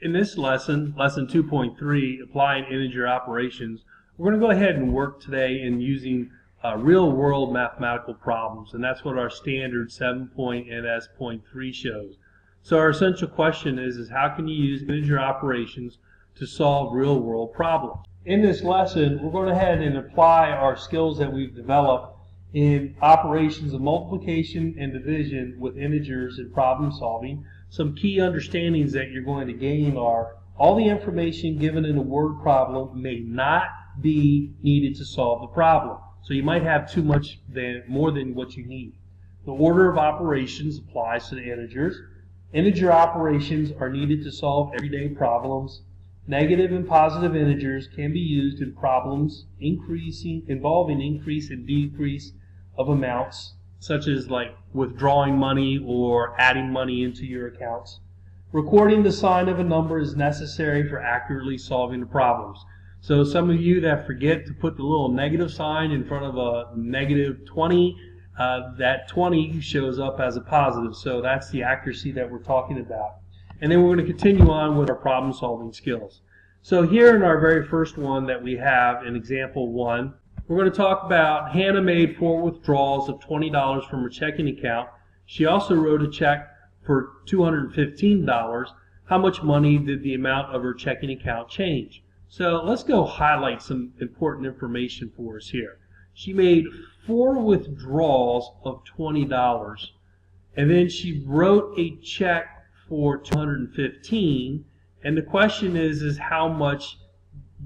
In this lesson, lesson 2.3, applying integer operations, we're going to go ahead and work today in using real-world mathematical problems, and that's what our standard 7.NS.3 shows. So our essential question is how can you use integer operations to solve real-world problems? In this lesson, we're going to go ahead and apply our skills that we've developed in operations of multiplication and division with integers and problem solving. Some key understandings that you're going to gain are all the information given in a word problem may not be needed to solve the problem. So you might have more than what you need. The order of operations applies to the integers. Integer operations are needed to solve everyday problems. Negative and positive integers can be used in problems involving increase and decrease of amounts, such as like withdrawing money or adding money into your accounts. Recording the sign of a number is necessary for accurately solving the problems. So some of you that forget to put the little negative sign in front of a negative 20, that 20 shows up as a positive. So that's the accuracy that we're talking about. And then we're going to continue on with our problem solving skills. So here in our very first one that we have in example 1, we're going to talk about Hannah made 4 withdrawals of $20 from her checking account. She also wrote a check for $215. How much money did the amount of her checking account change? So let's go highlight some important information for us here. She made 4 withdrawals of $20, and then she wrote a check for $215, and the question is how much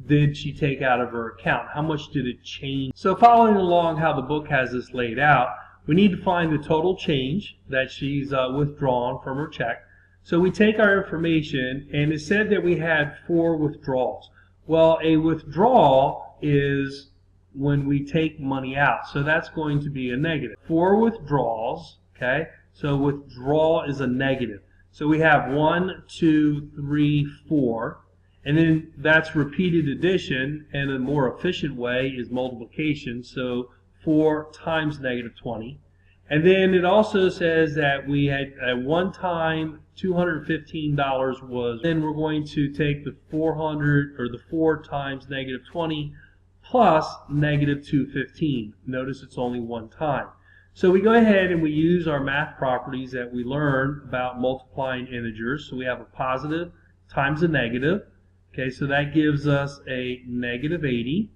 did she take out of her account? How much did it change? So following along how the book has this laid out, we need to find the total change that she's withdrawn from her check. So we take our information, and it said that we had 4 withdrawals. Well, a withdrawal is when we take money out, so that's going to be a negative. 4 withdrawals, okay? So withdrawal is a negative. So we have 1, 2, 3, 4. And then that's repeated addition, and a more efficient way is multiplication, so 4 times negative 20. And then it also says that we had at one time $215 was, then we're going to take the 4 times negative 20 plus negative 215. Notice it's only one time. So we go ahead and we use our math properties that we learned about multiplying integers. So we have a positive times a negative. Okay, so that gives us a negative 80,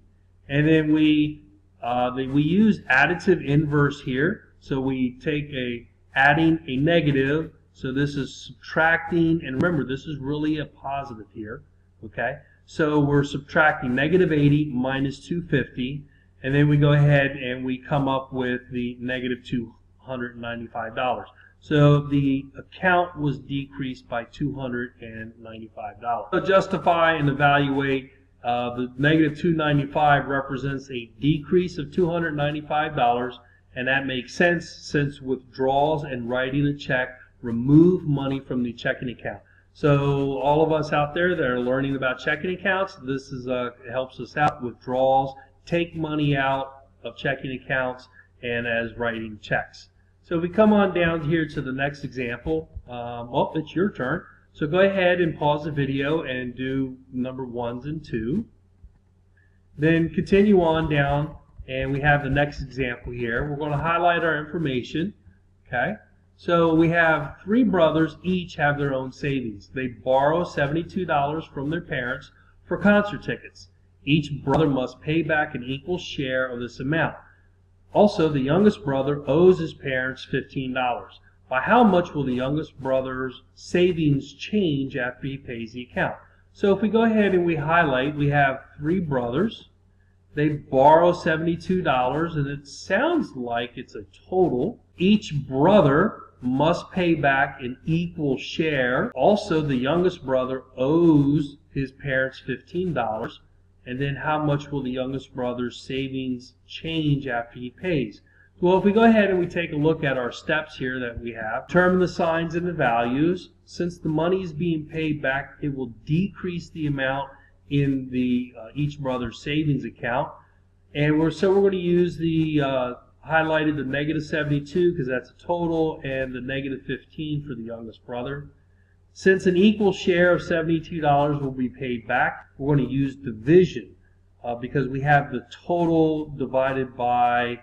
and then we use additive inverse here. So we take adding a negative, so this is subtracting, and remember this is really a positive here. Okay, so we're subtracting negative 80 minus 250, and then we go ahead and we come up with the negative $295. So the account was decreased by $295. To justify and evaluate, the negative $295 represents a decrease of $295, and that makes sense since withdrawals and writing a check remove money from the checking account. So all of us out there that are learning about checking accounts, this is helps us out. Withdrawals take money out of checking accounts, and as writing checks. So we come on down here to the next example. Well, it's your turn. So go ahead and pause the video and do number 1s and 2. Then continue on down, and we have the next example here. We're going to highlight our information. Okay. So we have 3 brothers, each have their own savings. They borrow $72 from their parents for concert tickets. Each brother must pay back an equal share of this amount. Also, the youngest brother owes his parents $15. By how much will the youngest brother's savings change after he pays the account? So if we go ahead and we highlight, we have 3 brothers. They borrow $72, and it sounds like it's a total. Each brother must pay back an equal share. Also, the youngest brother owes his parents $15. And then how much will the youngest brother's savings change after he pays? Well, if we go ahead and we take a look at our steps here that we have, determine the signs and the values. Since the money is being paid back, it will decrease the amount in the each brother's savings account. And we're going to use the highlighted the negative 72 because that's a total, and the negative 15 for the youngest brother. Since an equal share of $72 will be paid back, we're going to use division because we have the total divided by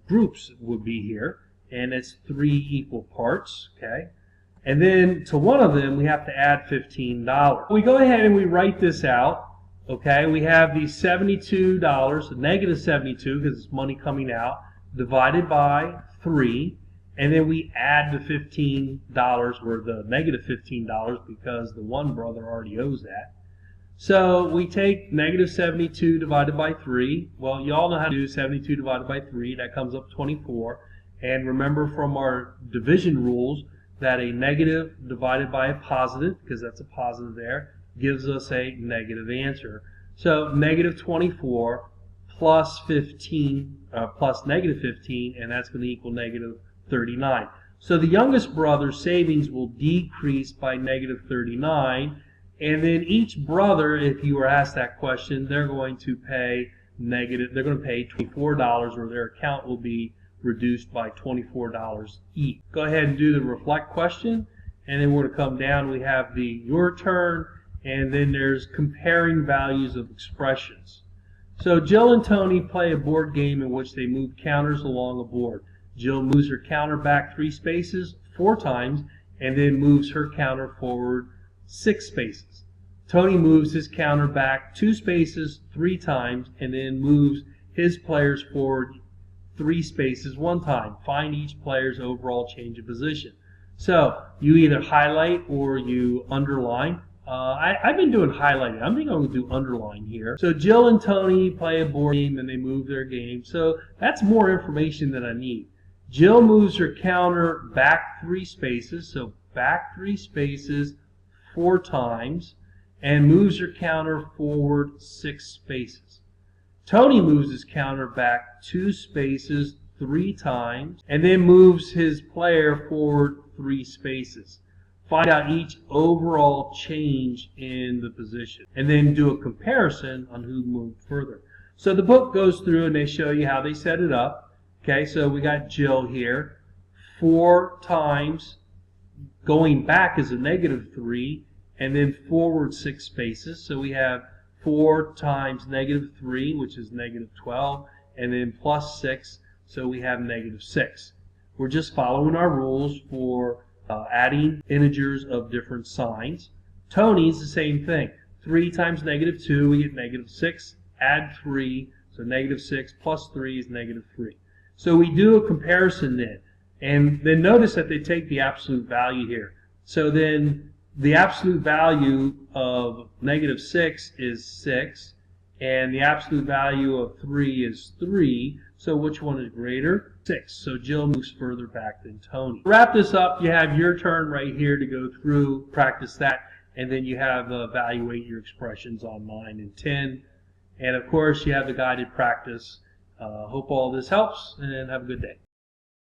groups would be here, and it's 3 equal parts, okay? And then to one of them, we have to add $15. We go ahead and we write this out, okay? We have these $72, negative 72 because it's money coming out, divided by 3, and then we add the $15, or the negative $15, because the one brother already owes that. So we take negative 72 divided by 3. Well, you all know how to do 72 divided by 3. That comes up 24. And remember from our division rules that a negative divided by a positive, because that's a positive there, gives us a negative answer. So negative 24 plus 15, plus negative 15, and that's going to equal negative 39. So the youngest brother's savings will decrease by negative 39. And then each brother, if you were asked that question, they're going to pay $24, or their account will be reduced by $24 each. Go ahead and do the reflect question, and then we're going to come down. We have the your turn, and then there's comparing values of expressions. So Jill and Tony play a board game in which they move counters along a board. Jill moves her counter back 3 spaces 4 times, and then moves her counter forward 6 spaces. Tony moves his counter back 2 spaces 3 times, and then moves his players forward 3 spaces 1 time. Find each player's overall change of position. So you either highlight or you underline. I've been doing highlighting. I'm going to do underline here. So Jill and Tony play a board game and they move their game. So that's more information than I need. Jill moves her counter back 3 spaces, so back 3 spaces 4 times, and moves her counter forward 6 spaces. Tony moves his counter back 2 spaces 3 times, and then moves his player forward 3 spaces. Find out each overall change in the position, and then do a comparison on who moved further. So the book goes through and they show you how they set it up. Okay, so we got Jill here. 4 times going back is a negative 3, and then forward 6 spaces. So we have 4 times negative 3, which is negative 12, and then plus 6, so we have negative 6. We're just following our rules for adding integers of different signs. Tony's the same thing. 3 times negative 2, we get negative 6. Add 3, so negative 6 plus 3 is negative 3. So we do a comparison then. And then notice that they take the absolute value here. So then the absolute value of negative 6 is 6, and the absolute value of 3 is 3. So which one is greater? 6. So Jill moves further back than Tony. To wrap this up, you have your turn right here to go through, practice that, and then you have evaluate your expressions on 9 and 10. And of course, you have the guided practice. Hope all this helps, and have a good day.